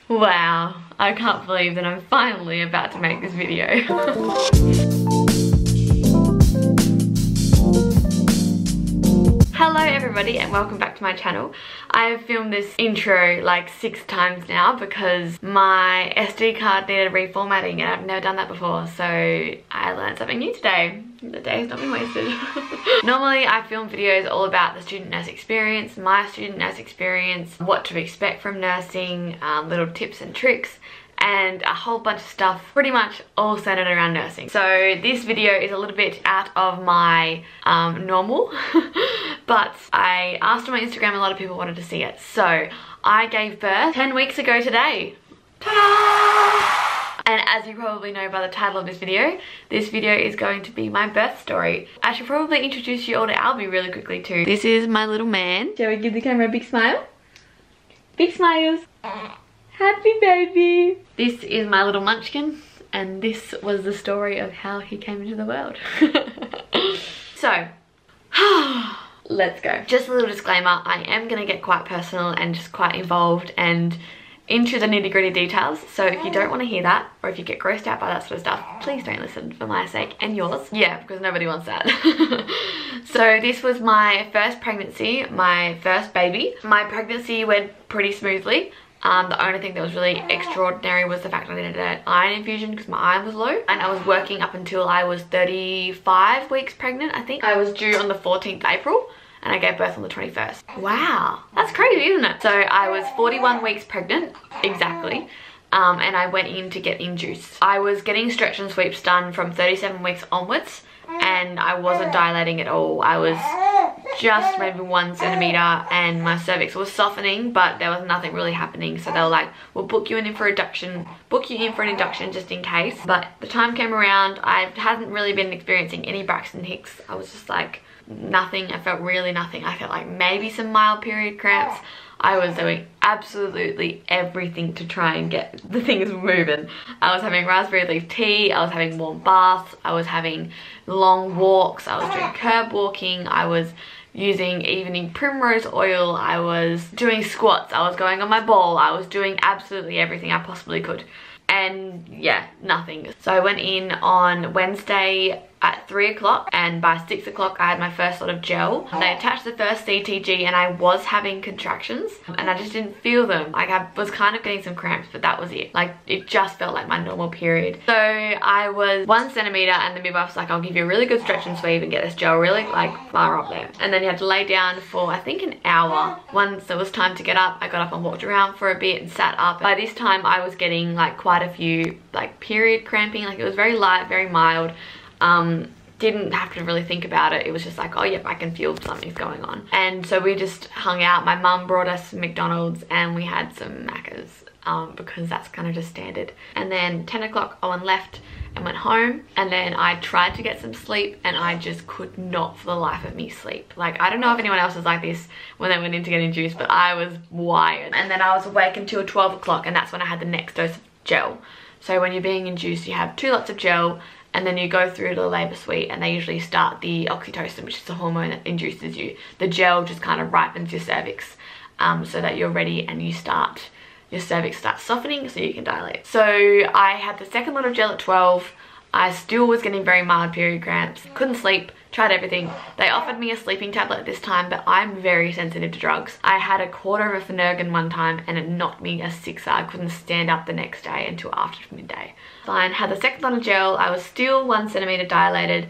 Wow, I can't believe that I'm finally about to make this video. Hello everybody and welcome back to my channel. I have filmed this intro like 6 times now because my SD card needed reformatting and I've never done that before, so I learned something new today. The day has not been wasted. Normally I film videos all about the student nurse experience, my student nurse experience, what to expect from nursing, little tips and tricks, and a whole bunch of stuff pretty much all centered around nursing. So this video is a little bit out of my normal, but I asked on my Instagram, a lot of people wanted to see it. So I gave birth 10 weeks ago today. Ta-da! And as you probably know by the title of this video is going to be my birth story. I should probably introduce you all to Albie really quickly too. This is my little man. Shall we give the camera a big smile? Big smiles. Happy baby. This is my little munchkin, and this was the story of how he came into the world. So, let's go. Just a little disclaimer, I am gonna get quite personal and just quite involved and into the nitty-gritty details, so if you don't want to hear that, or if you get grossed out by that sort of stuff, please don't listen for my sake and yours. Yeah, because nobody wants that. So this was my first pregnancy, my first baby. My pregnancy went pretty smoothly. The only thing that was really extraordinary was the fact that I needed an iron infusion because my iron was low, and I was working up until I was 35 weeks pregnant, I think. I was due on the 14th of April. And I gave birth on the 21st. Wow, that's crazy, isn't it? So I was 41 weeks pregnant, exactly, and I went in to get induced. I was getting stretch and sweeps done from 37 weeks onwards, and I wasn't dilating at all. I was just maybe 1 centimeter, and my cervix was softening, but there was nothing really happening. So they were like, we'll book you in for induction just in case. But the time came around, I hadn't really been experiencing any Braxton Hicks. I was just like, nothing. I felt really nothing. I felt like maybe some mild period cramps. I was doing absolutely everything to try and get the things moving. I was having raspberry leaf tea, I was having warm baths, I was having long walks, I was doing curb walking, I was using evening primrose oil, I was doing squats, I was going on my ball, I was doing absolutely everything I possibly could. And yeah, nothing. So I went in on Wednesday at 3 o'clock, and by 6 o'clock I had my first lot of gel. They attached the first CTG and I was having contractions and I just didn't feel them. Like I was kind of getting some cramps, but that was it. Like it just felt like my normal period. So I was 1 centimeter and the midwife was like, I'll give you a really good stretch and sweep and get this gel really like far up there. And then you had to lay down for I think an hour. Once it was time to get up, I got up and walked around for a bit and sat up. By this time I was getting like quite a few like period cramping. Like it was very light, very mild. Didn't have to really think about it. It was just like, oh yep, I can feel something's going on. And so we just hung out. My mum brought us some McDonald's and we had some Maccas because that's kind of just standard. And then 10 o'clock Owen left and went home, and then I tried to get some sleep and I just could not for the life of me sleep. Like I don't know if anyone else was like this when they went in to get induced, but I was wired. And then I was awake until 12 o'clock, and that's when I had the next dose of gel. So when you're being induced, you have 2 lots of gel, and then you go through to the labour suite, and they usually start the oxytocin, which is the hormone that induces you. The gel just kind of ripens your cervix so that you're ready and your cervix starts softening so you can dilate. So I had the second lot of gel at 12. I still was getting very mild period cramps, couldn't sleep, tried everything. They offered me a sleeping tablet at this time, but I'm very sensitive to drugs. I had a quarter of a Phenergan one time and it knocked me a sixer. I couldn't stand up the next day until after midday. Fine, had the second lot of gel. I was still 1 centimeter dilated.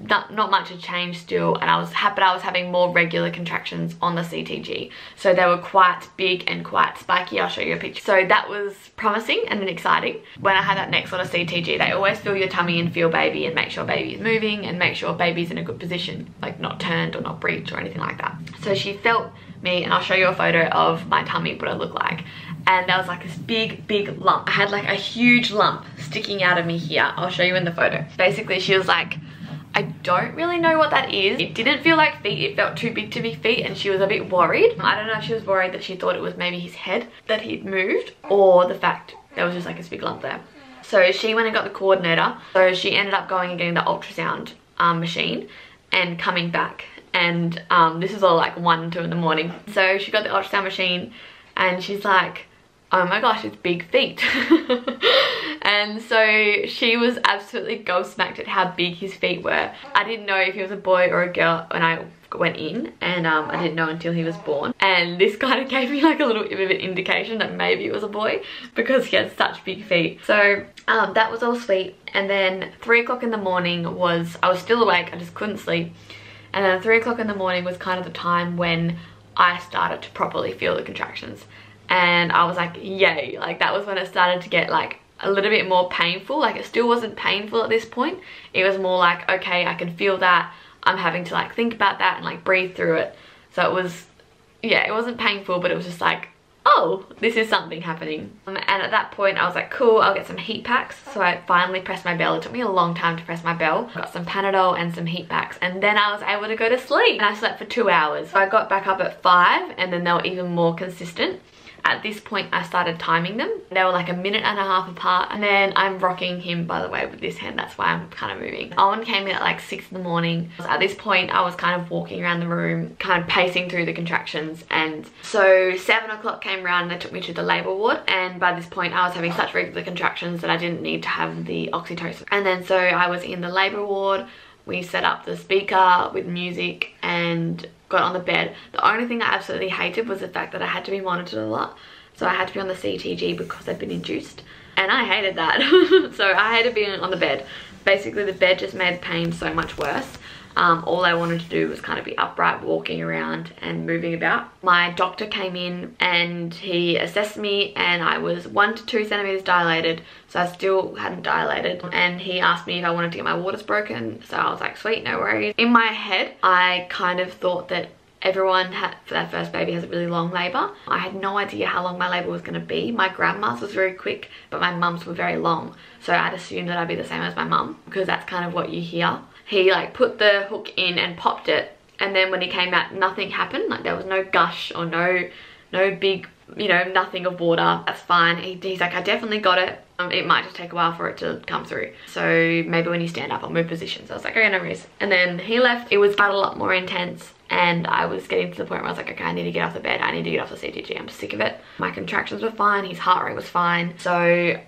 Not much had changed still, and I was having more regular contractions on the CTG. So they were quite big and quite spiky. I'll show you a picture. So that was promising and exciting. When I had that next lot of CTG, they always feel your tummy and feel baby and make sure baby is moving and make sure baby's in a good position, like not turned or not breached or anything like that. So she felt me, and I'll show you a photo of my tummy, what it looked like. And there was like this big lump. I had like a huge lump sticking out of me here. I'll show you in the photo. Basically she was like, I don't really know what that is. It didn't feel like feet, it felt too big to be feet, and she was a bit worried. I don't know if she was worried that she thought it was maybe his head that he'd moved, or the fact there was just like this big lump there. So she went and got the coordinator. So she ended up going and getting the ultrasound machine and coming back. And this is all like 1, 2 in the morning. So she got the ultrasound machine and she's like, oh my gosh, it's big feet. And so she was absolutely gobsmacked at how big his feet were. I didn't know if he was a boy or a girl when I went in, and I didn't know until he was born, and this kind of gave me like a little bit of an indication that maybe it was a boy because he had such big feet. So that was all sweet. And then 3 o'clock in the morning was, I was still awake, I just couldn't sleep, and then 3 o'clock in the morning was kind of the time when I started to properly feel the contractions, and I was like, yay. Like that was when it started to get like a little bit more painful. Like it still wasn't painful at this point, it was more like, okay, I can feel that, I'm having to like think about that and like breathe through it. So it was, yeah, it wasn't painful, but it was just like, oh, this is something happening. And at that point I was like, cool, I'll get some heat packs. So I finally pressed my bell. It took me a long time to press my bell. Got some Panadol and some heat packs, and then I was able to go to sleep, and I slept for 2 hours. So I got back up at 5, and then they were even more consistent. At this point I started timing them. They were like 1.5 minutes apart, and then I'm rocking him, by the way, with this hand. That's why I'm kind of moving. Owen came in at like 6 in the morning. At this point I was kind of walking around the room, kind of pacing through the contractions, and so 7 o'clock came around and they took me to the labour ward, and by this point I was having such regular contractions that I didn't need to have the oxytocin. And then so I was in the labour ward. We set up the speaker with music and got on the bed. The only thing I absolutely hated was the fact that I had to be monitored a lot. So I had to be on the CTG because I'd been induced, and I hated that. So I hated being on the bed. Basically the bed just made pain so much worse. All I wanted to do was kind of be upright, walking around and moving about. My doctor came in and he assessed me, and I was 1 to 2 centimeters dilated, so I still hadn't dilated. And he asked me if I wanted to get my waters broken, so I was like, sweet, no worries. In my head I kind of thought that everyone for their first baby has a really long labour. I had no idea how long my labour was going to be. My grandma's was very quick, but my mum's were very long, so I'd assumed that I'd be the same as my mum, because that's kind of what you hear. He like put the hook in and popped it, and then when he came out nothing happened. Like there was no gush or no big, you know, nothing of water. That's fine. He's like, I definitely got it. It might just take a while for it to come through, so maybe when you stand up I'll move positions. I was like, okay, no worries. And then he left. It was quite a lot more intense, and I was getting to the point where I was like, okay, I need to get off the bed, I need to get off the CTG, I'm sick of it. My contractions were fine, his heart rate was fine, so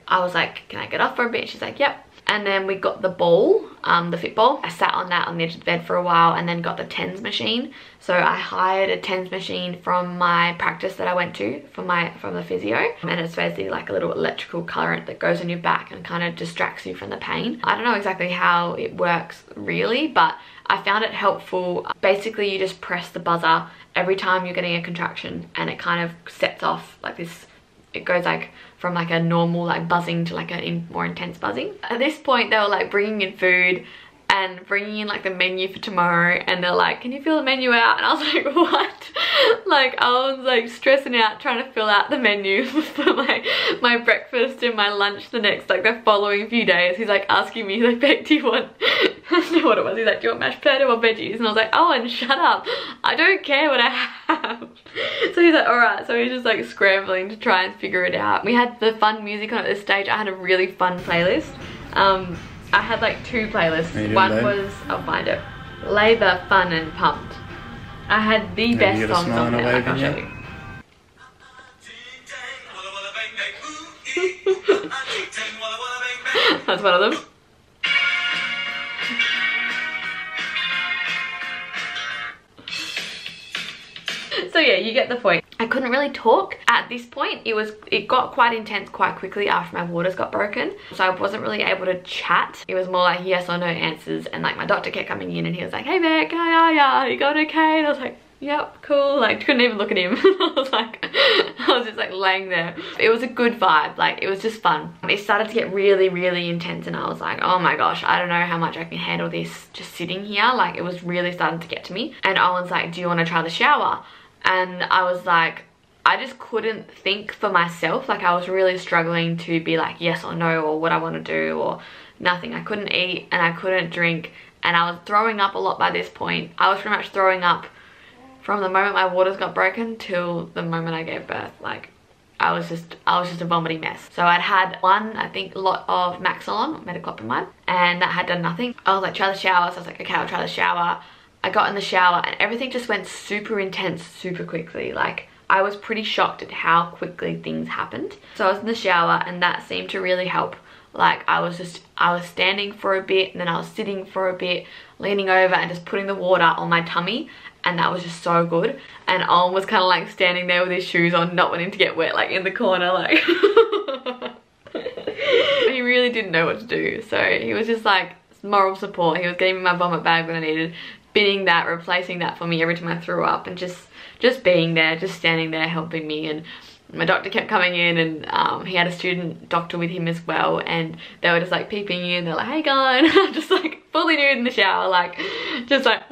I was like, can I get off for a bit? She's like, yep. And then we got the ball, the fit ball. I sat on that on the edge of the bed for a while, and then got the TENS machine. So I hired a TENS machine from my practice that I went to from the physio, and it's basically like a little electrical current that goes on your back and kind of distracts you from the pain. I don't know exactly how it works really, but I found it helpful. Basically you just press the buzzer every time you're getting a contraction, and it kind of sets off like this. It goes like from like a normal like buzzing to like a more intense buzzing. At this point they were like bringing in food and bringing in like the menu for tomorrow, and they're like, can you fill the menu out? And I was like, what? Like I was like stressing out trying to fill out the menu for my breakfast and my lunch the following few days. He's like asking me, he's like, Beck, do you want, I don't know what it was, he's like, do you want mashed potato or veggies? And I was like, oh, and shut up, I don't care what I have. So he's like, alright. So he's just like scrambling to try and figure it out. We had the fun music on at this stage. I had a really fun playlist. I had like 2 playlists. One was, I'll find it, Labour, Fun and Pumped. I had the best songs on there, like, I'll show you. That's one of them. So yeah, you get the point. I couldn't really talk at this point. It got quite intense quite quickly after my waters got broken, so I wasn't really able to chat. It was more like yes or no answers, and like my doctor kept coming in and he was like, hey Beck, how are you going okay? And I was like, yep, cool. Like couldn't even look at him. I was just like laying there. It was a good vibe, like it was just fun. It started to get really intense, and I was like, oh my gosh, I don't know how much I can handle this just sitting here. Like it was really starting to get to me. And Owen's like, do you want to try the shower? And I was like, I just couldn't think for myself. Like I was really struggling to be like yes or no, or what I want to do, or nothing. I couldn't eat and I couldn't drink, and I was throwing up a lot by this point. I was pretty much throwing up from the moment my waters got broken till the moment I gave birth. Like I was just a vomiting mess. So I'd had one, I think, lot of Maxolon, metoclopramide, and that had done nothing. I was like, try the shower. So I was like, okay, I'll try the shower. I got in the shower and everything just went super intense super quickly. Like I was pretty shocked at how quickly things happened. So I was in the shower and that seemed to really help. Like I was standing for a bit and then I was sitting for a bit, leaning over and just putting the water on my tummy, and that was just so good. And Owen was kind of like standing there with his shoes on, not wanting to get wet, like in the corner, like he really didn't know what to do. So he was just like moral support. He was getting me my vomit bag when I needed, binning that, replacing that for me every time I threw up, and just being there, just standing there helping me. And my doctor kept coming in, and he had a student doctor with him as well, and they were just like peeping in. They're like, hey guy, and I'm just like fully nude in the shower, like just like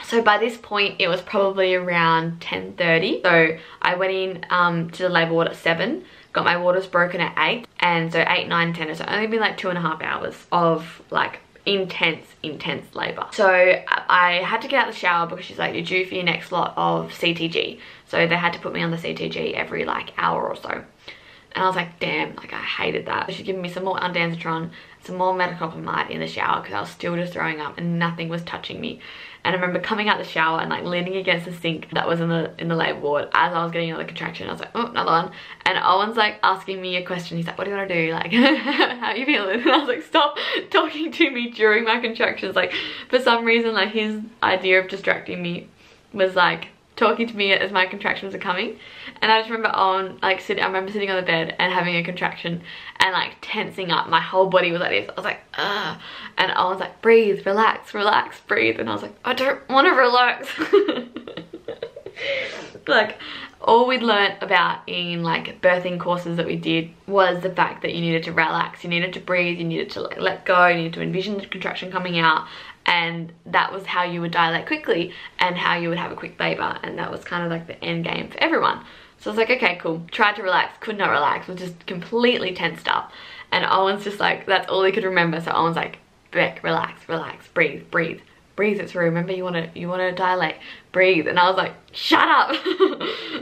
So by this point it was probably around 10:30. So I went in to the labour ward at 7, got my waters broken at 8, and so 8, 9, 10, it's only been like 2.5 hours of like intense labour. So I had to get out of the shower because she's like, you're due for your next lot of CTG. So they had to put me on the CTG every like hour or so. And I was like, damn, like I hated that. She'd given me some more undansetron, some more metoclopramide in the shower because I was still just throwing up and nothing was touching me. And I remember coming out the shower and like leaning against the sink that was in the labour ward as I was getting another contraction. I was like, oh, another one. And Owen's like asking me a question. He's like, what do you want to do? Like, how are you feeling? And I was like, stop talking to me during my contractions. Like, for some reason, like his idea of distracting me was like talking to me as my contractions are coming. And I just remember Owen like I remember sitting on the bed and having a contraction and like tensing up. My whole body was like this. I was like, ugh. And Owen's like, breathe, relax, relax, breathe. And I was like, I don't want to relax. Like all we'd learnt about in like birthing courses that we did was the fact that you needed to relax, you needed to breathe, you needed to like let go, you needed to envision the contraction coming out, and that was how you would dilate quickly and how you would have a quick labour, and that was kind of like the end game for everyone. So I was like, okay, cool. Tried to relax, could not relax, was just completely tensed up. And Owen's just like, that's all he could remember. So Owen's like, Beck, relax, relax, breathe, breathe. Breathe it through. Remember, you wanna dilate. Breathe. And I was like, shut up.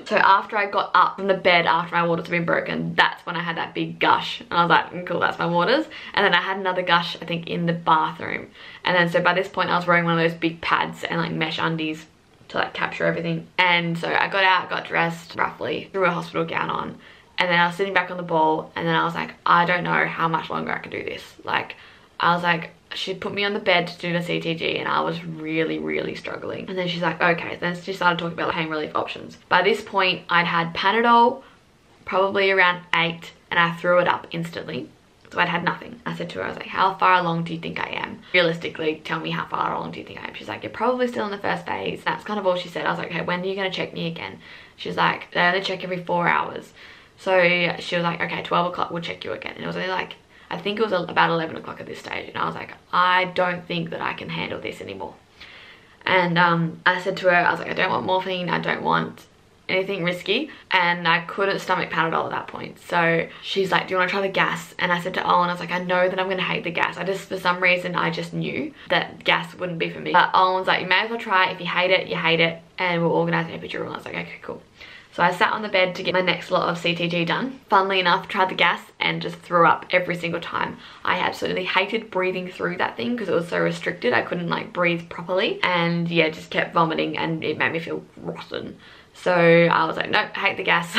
So after I got up from the bed after my waters had been broken, that's when I had that big gush. And I was like, cool, that's my waters. And then I had another gush, I think, in the bathroom. And then so by this point I was wearing one of those big pads and like mesh undies to like capture everything. And so I got out, got dressed roughly, threw a hospital gown on, and then I was sitting back on the ball, and then I was like, I don't know how much longer I can do this. Like, I was like, she'd put me on the bed to do the CTG and I was really struggling. And then she's like, okay. Then she started talking about pain relief options. By this point, I'd had Panadol, probably around 8, and I threw it up instantly. So I'd had nothing. I said to her, I was like, how far along do you think I am? Realistically, tell me how far along do you think I am? She's like, you're probably still in the first phase. That's kind of all she said. I was like, okay, when are you gonna check me again? She's like, they only check every 4 hours. So she was like, okay, 12 o'clock, we'll check you again. And it was only like, I think it was about 11 o'clock at this stage. And I was like, I don't think that I can handle this anymore. And I said to her, I was like, I don't want morphine, I don't want anything risky, and I couldn't stomach Panadol at that point. So she's like, do you want to try the gas? And I said to Owen, I was like, I know that I'm gonna hate the gas. I just, for some reason, I just knew that gas wouldn't be for me. But Owen was like, you may as well try it. If you hate it, you hate it, and we'll organize an epidural. And I was like, okay, cool. So I sat on the bed to get my next lot of CTG done. Funnily enough, tried the gas and just threw up every single time. I absolutely hated breathing through that thing because it was so restricted. I couldn't like breathe properly, and yeah, just kept vomiting and it made me feel rotten. So I was like, nope, hate the gas.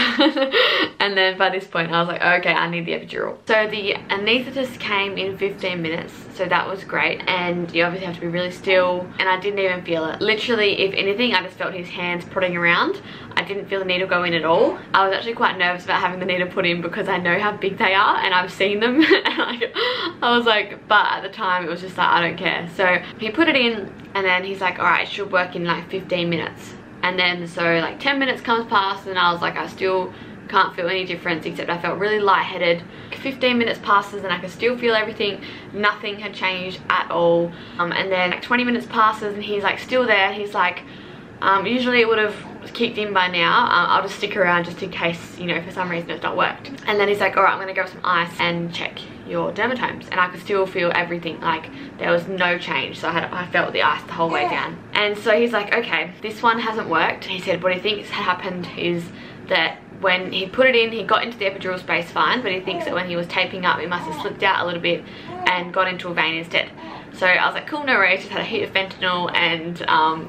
And then by this point I was like, okay, I need the epidural. So the anaesthetist came in 15 minutes. So that was great. And you obviously have to be really still. And I didn't even feel it. Literally, if anything, I just felt his hands prodding around. I didn't feel the needle go in at all. I was actually quite nervous about having the needle put in because I know how big they are and I've seen them. And like, I was like, but at the time it was just like, I don't care. So he put it in and then he's like, all right, it should work in like 15 minutes. And then so like 10 minutes comes past and I was like, I still can't feel any difference, except I felt really lightheaded. 15 minutes passes and I could still feel everything. Nothing had changed at all. And then like 20 minutes passes and he's like still there. He's like, usually it would have kicked in by now. I'll just stick around just in case, you know, for some reason it's not worked. And then he's like, all right, I'm gonna grab some ice and check your dermatomes. And I could still feel everything, like there was no change. So I felt the ice the whole way down. And so he's like, okay, this one hasn't worked. He said what he thinks happened is that when he put it in, he got into the epidural space fine, but he thinks that when he was taping up, it must have slipped out a little bit and got into a vein instead. So I was like, cool, no worries, just had a heat of fentanyl and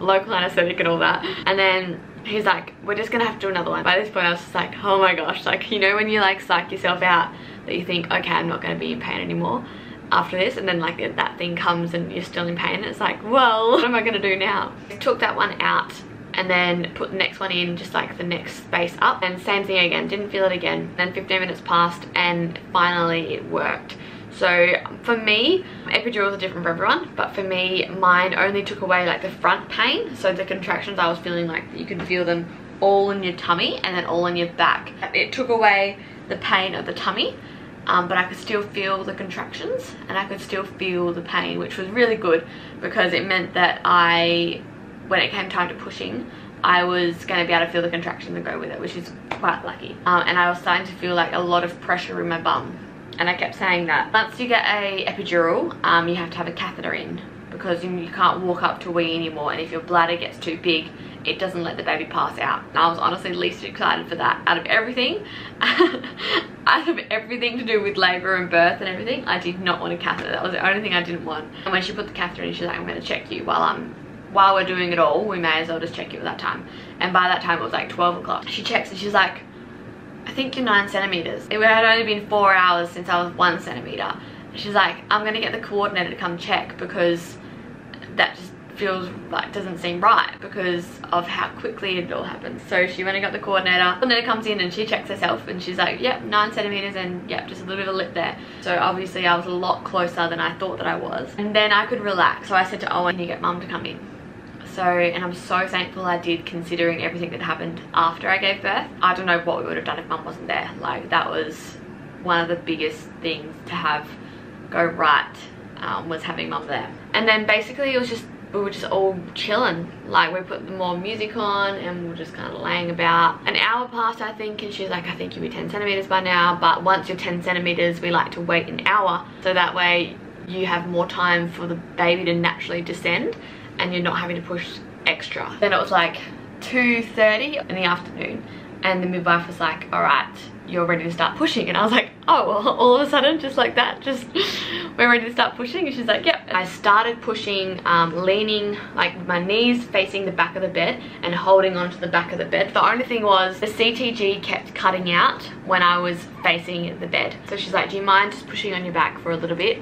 local anesthetic and all that. And then he's like, we're just gonna have to do another one. By this point I was just like, oh my gosh, like, you know when you like psych yourself out that you think, okay, I'm not gonna be in pain anymore after this, and then like that thing comes and you're still in pain. It's like, well, what am I gonna do now? I took that one out and then put the next one in, just like the next space up, and same thing again, didn't feel it again. Then 15 minutes passed and finally it worked. So for me, epidurals are different for everyone, but for me, mine only took away like the front pain. So the contractions I was feeling, like you could feel them all in your tummy and then all in your back. It took away the pain of the tummy, but I could still feel the contractions and I could still feel the pain, which was really good because it meant that when it came time to pushing, I was going to be able to feel the contractions and go with it, which is quite lucky. And I was starting to feel like a lot of pressure in my bum. And I kept saying that once you get a epidural, you have to have a catheter in because you can't walk up to a wee anymore, and if your bladder gets too big, it doesn't let the baby pass out. And I was honestly least excited for that out of everything. Out of everything to do with labour and birth and everything, I did not want a catheter. That was the only thing I didn't want. And when she put the catheter in, she's like, I'm going to check you while we're doing it all, we may as well just check you at that time. And by that time it was like 12 o'clock. She checks and she's like, I think you're 9 centimeters. It had only been 4 hours since I was 1 centimeter. She's like, I'm gonna get the coordinator to come check because that just feels like, doesn't seem right because of how quickly it all happens. So she went and got the coordinator. The coordinator comes in and she checks herself and she's like, yep, 9 centimeters and yep, just a little bit of lip there. So obviously I was a lot closer than I thought that I was. And then I could relax. So I said to Owen, can you get mum to come in? So, and I'm so thankful I did, considering everything that happened after I gave birth. I don't know what we would have done if mum wasn't there. Like, that was one of the biggest things to have go right, was having mum there. And then basically it was just, we were just all chilling. Like, we put more music on and we were just kind of laying about. An hour passed, I think, and she's like, I think you'll be 10 centimeters by now, but once you're 10 centimeters, we like to wait an hour so that way you have more time for the baby to naturally descend and you're not having to push extra. Then it was like 2:30 in the afternoon and the midwife was like, all right, you're ready to start pushing. And I was like, oh, well, all of a sudden, just like that, just we're ready to start pushing. And she's like, yep. I started pushing, leaning, like with my knees facing the back of the bed and holding onto the back of the bed. The only thing was the CTG kept cutting out when I was facing the bed. So she's like, do you mind just pushing on your back for a little bit?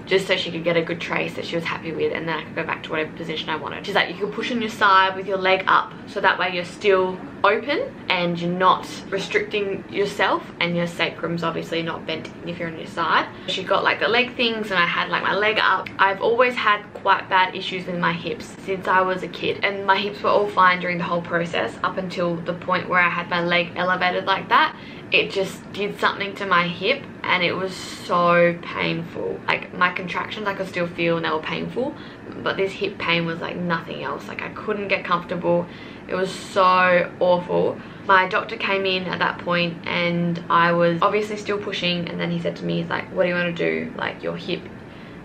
Just so she could get a good trace that she was happy with, and then I could go back to whatever position I wanted. She's like, you could push on your side with your leg up, so that way you're still open and you're not restricting yourself, and your sacrum's obviously not bent if you're on your side. She got like the leg things and I had like my leg up. I've always had quite bad issues with my hips since I was a kid, and my hips were all fine during the whole process up until the point where I had my leg elevated like that. It just did something to my hip and it was so painful. Like, my contractions I could still feel and they were painful, but this hip pain was like nothing else. Like, I couldn't get comfortable. It was so awful. My doctor came in at that point and I was obviously still pushing, and then he said to me, he's like, what do you want to do? Like, your hip,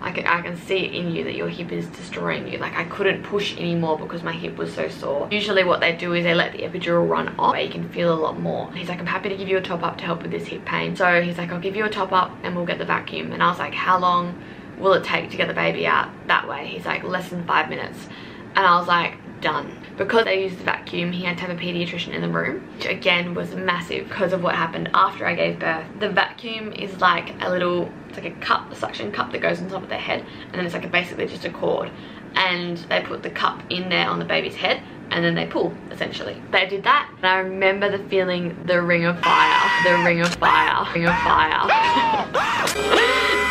I can see it in you that your hip is destroying you. Like, I couldn't push anymore because my hip was so sore. Usually what they do is they let the epidural run off where you can feel a lot more. He's like, I'm happy to give you a top up to help with this hip pain. So he's like, I'll give you a top up and we'll get the vacuum. And I was like, how long will it take to get the baby out that way? He's like, less than 5 minutes. And I was like, done. Because they used the vacuum, he had to have a pediatrician in the room, which again was massive because of what happened after I gave birth. The vacuum is like a little, it's like a cup, a suction cup that goes on top of their head, and then it's like basically just a cord, and they put the cup in there on the baby's head and then they pull, essentially. They did that and I remember the feeling, the ring of fire, the ring of fire, ring of fire.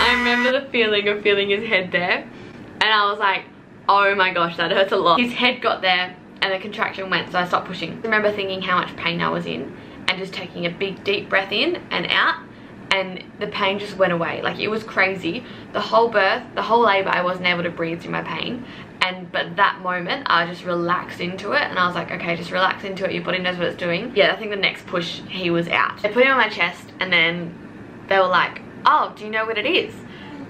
I remember the feeling of feeling his head there, and I was like, oh my gosh, that hurts a lot. His head got there and the contraction went, so I stopped pushing. I remember thinking how much pain I was in and just taking a big deep breath in and out, and the pain just went away. Like, it was crazy. The whole birth, the whole labor, I wasn't able to breathe through my pain. But that moment, I just relaxed into it and I was like, okay, just relax into it. Your body knows what it's doing. Yeah, I think the next push, he was out. They put him on my chest and then they were like, oh, do you know what it is?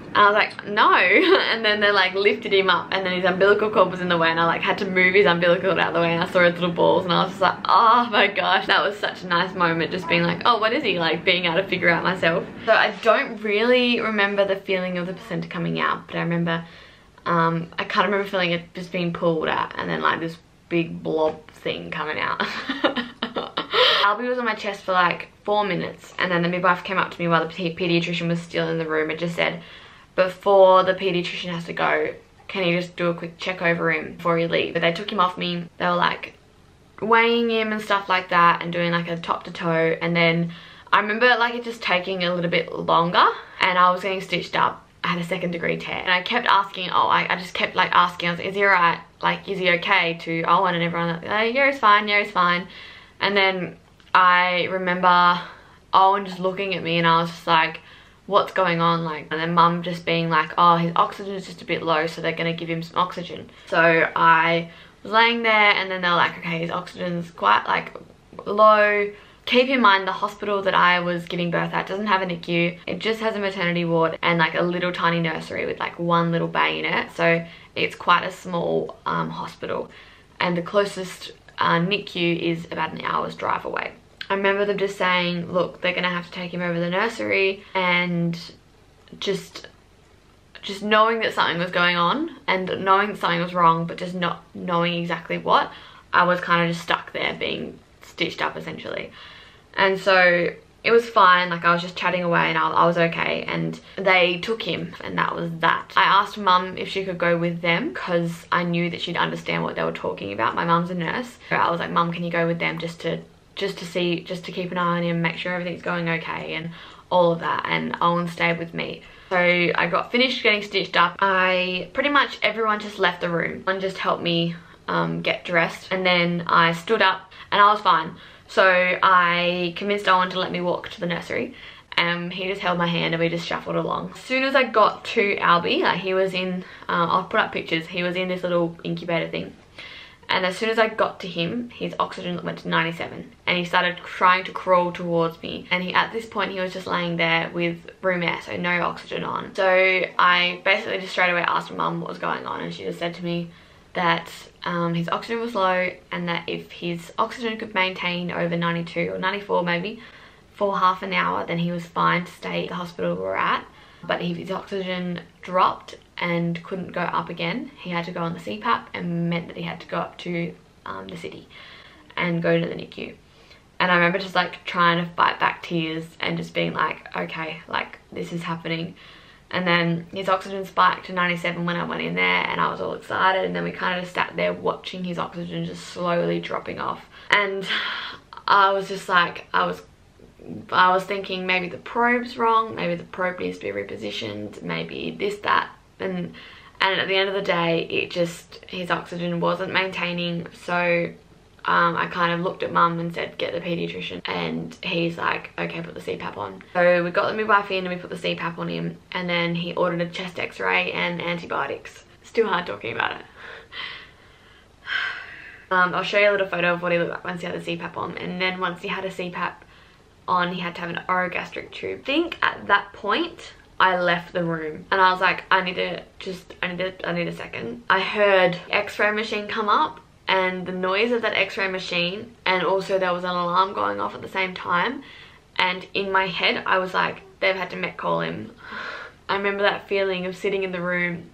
And I was like, no. And then they like lifted him up and then his umbilical cord was in the way, and I like had to move his umbilical cord out of the way, and I saw his little balls and I was just like, oh my gosh. That was such a nice moment, just being like, oh, what is he? Like, being able to figure out myself. So I don't really remember the feeling of the placenta coming out, but I remember, I kind of remember feeling it just being pulled out and then like this big blob thing coming out. Albie was on my chest for like 4 minutes, and then the midwife came up to me while the pediatrician was still in the room and just said, before the pediatrician has to go, can you just do a quick check over him before you leave? But they took him off me. They were like weighing him and stuff like that and doing like a top to toe, and then I remember like it just taking a little bit longer, and I was getting stitched up. I had a 2nd-degree tear, and I kept asking, I just kept like asking, I was like, is he alright? Like, is he okay? To Owen and everyone, like, oh, yeah, he's fine, yeah, he's fine. And then I remember Owen just looking at me, and I was just like, what's going on? Like, and then mum just being like, oh, his oxygen is just a bit low, so they're gonna give him some oxygen. So I was laying there, and then they're like, okay, his oxygen's quite like low. Keep in mind the hospital that I was giving birth at doesn't have a NICU. It just has a maternity ward and like a little tiny nursery with like one little bay in it. So it's quite a small hospital, and the closest NICU is about an hour's drive away. I remember them just saying, look, they're gonna have to take him over to the nursery, and just knowing that something was going on and knowing that something was wrong, but just not knowing exactly what, I was kind of just stuck there being stitched up essentially. And so it was fine, like I was just chatting away and I was okay, and they took him, and that was that. I asked mum if she could go with them because I knew that she'd understand what they were talking about. My mum's a nurse. So I was like, mum, can you go with them just to keep an eye on him, make sure everything's going okay and all of that. And Owen stayed with me. So I got finished getting stitched up. Pretty much everyone just left the room. One just helped me get dressed, and then I stood up and I was fine. So I convinced Owen to let me walk to the nursery, and he just held my hand and we just shuffled along. As soon as I got to Albie, like he was in, I'll put up pictures, he was in this little incubator thing. And as soon as I got to him, his oxygen went to 97, and he started trying to crawl towards me. And at this point, he was just laying there with room air, so no oxygen on. So I basically just straight away asked my mum what was going on, and she just said to me that his oxygen was low, and that if his oxygen could maintain over 92 or 94 maybe for half an hour, then he was fine to stay at the hospital we were at. But if his oxygen dropped and couldn't go up again, he had to go on the CPAP, and meant that he had to go up to the city and go to the NICU. And I remember just like trying to fight back tears and just being like, okay, like this is happening. And then his oxygen spiked to 97 when I went in there, and I was all excited, and then we kind of just sat there watching his oxygen just slowly dropping off. And I was just like, I was thinking maybe the probe's wrong, maybe the probe needs to be repositioned, maybe this, that. And at the end of the day, his oxygen wasn't maintaining. So I kind of looked at mum and said, get the pediatrician, and he's like, okay, put the CPAP on. So we got the midwife in and we put the CPAP on him, and then he ordered a chest x-ray and antibiotics. Still hard talking about it. I'll show you a little photo of what he looked like once he had the CPAP on, and then once he had a CPAP on, he had to have an orogastric tube. I think at that point I left the room, and I was like, I need a second. I heard x-ray machine come up, and the noise of that x-ray machine, and also there was an alarm going off at the same time, and in my head I was like, they've had to met call him. I remember that feeling of sitting in the room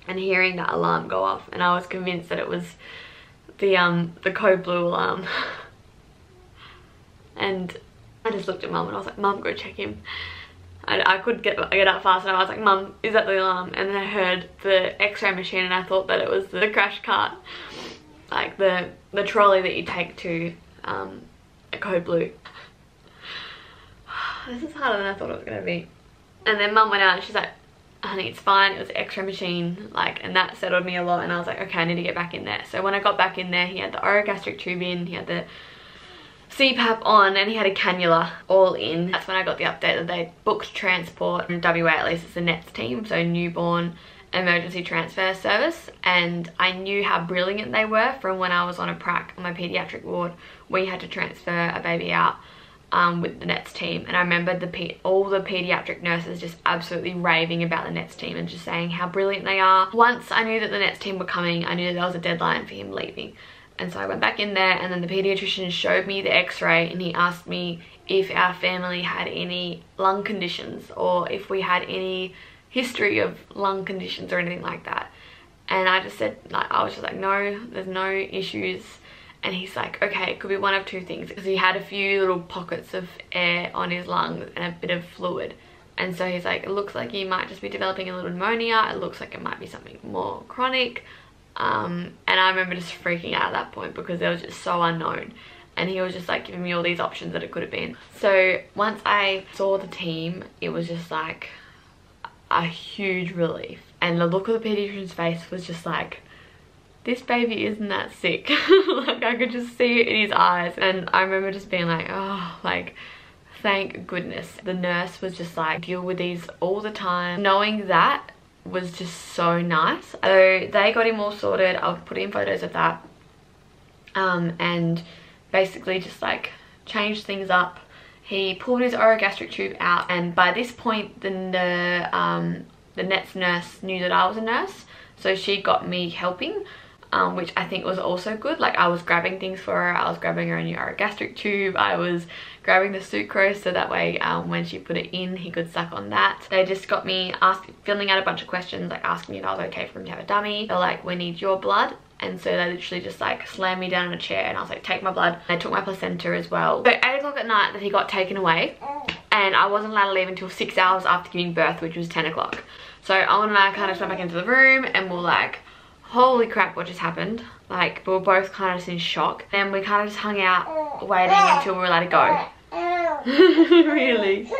and hearing that alarm go off, and I was convinced that it was the code blue alarm. And I just looked at mum and I was like, mum, go check him. I could get up fast, and I was like, mum, is that the alarm? And then I heard the x-ray machine, and I thought that it was the crash cart, like the trolley that you take to a code blue. This is harder than I thought it was going to be. And then mum went out and she's like, honey, it's fine, it was the x-ray machine, like, and that settled me a lot. And I was like, okay, I need to get back in there. So when I got back in there, he had the orogastric tube in, he had the CPAP on, and he had a cannula all in. That's when I got the update that they booked transport from WA, at least it's the NETS team, so Newborn Emergency Transfer Service. And I knew how brilliant they were from when I was on a prac on my paediatric ward. We had to transfer a baby out with the NETS team, and I remember all the paediatric nurses just absolutely raving about the NETS team and just saying how brilliant they are. Once I knew that the NETS team were coming, I knew that there was a deadline for him leaving. And so I went back in there, and then the paediatrician showed me the x-ray, and he asked me if our family had any lung conditions or if we had any history of lung conditions or anything like that. And I just said, like, I was just like, no, there's no issues. And he's like, okay, it could be one of two things, because he had a few little pockets of air on his lungs and a bit of fluid. And so he's like, it looks like he might just be developing a little pneumonia. It looks like it might be something more chronic. And I remember just freaking out at that point because it was just so unknown. And he was just like giving me all these options that it could have been. So once I saw the team, it was just like a huge relief. And the look of the pediatrician's face was just like, this baby isn't that sick. Like, I could just see it in his eyes. And I remember just being like, oh, like, thank goodness. The nurse was just like, deal with these all the time. Knowing that was just so nice. So they got him all sorted. I'll put in photos of that. And basically just like changed things up. He pulled his orogastric tube out, and by this point the NETS nurse knew that I was a nurse, so she got me helping, which I think was also good. Like, I was grabbing things for her. I was grabbing her new orogastric tube. I was grabbing the sucrose so that way when she put it in, he could suck on that. They just got me filling out a bunch of questions, like asking me if I was okay for him to have a dummy. They're like, we need your blood. And so they literally just like slammed me down in a chair, and I was like, take my blood. They took my placenta as well. So 8 o'clock at night that he got taken away, and I wasn't allowed to leave until 6 hours after giving birth, which was 10 o'clock. So Owen and I kind of went back into the room and we're like, holy crap, what just happened? Like, we were both kind of just in shock. Then we kind of just hung out waiting until we were allowed to go. Really?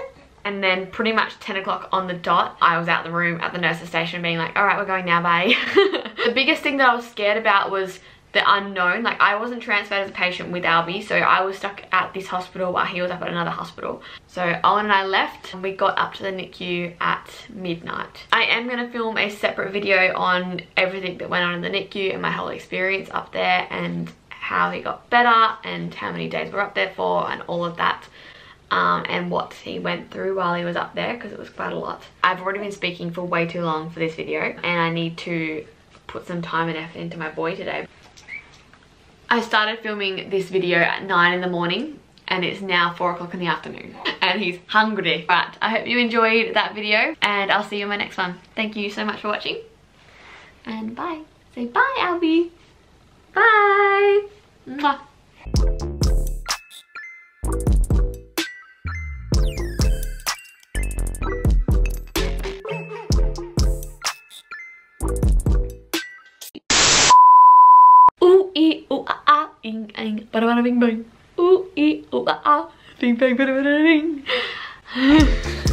And then pretty much 10 o'clock on the dot, I was out the room at the nurse's station being like, all right, we're going now, bye. The biggest thing that I was scared about was the unknown. Like, I wasn't transferred as a patient with Albie, so I was stuck at this hospital while he was up at another hospital. So Owen and I left, and we got up to the NICU at midnight. I am going to film a separate video on everything that went on in the NICU and my whole experience up there, and how he got better and how many days we're up there for and all of that. And what he went through while he was up there, because it was quite a lot. I've already been speaking for way too long for this video, and I need to put some time and effort into my boy today. I started filming this video at 9 in the morning, and it's now 4 o'clock in the afternoon, and he's hungry. But I hope you enjoyed that video, and I'll see you in my next one. Thank you so much for watching, and bye. Say bye, Albie. Bye. Mwah. Ooh ee ooh ah ah, ing ing, bada bada bing bang. Ooh ee ooh ah ah, bing bang bada bada ding.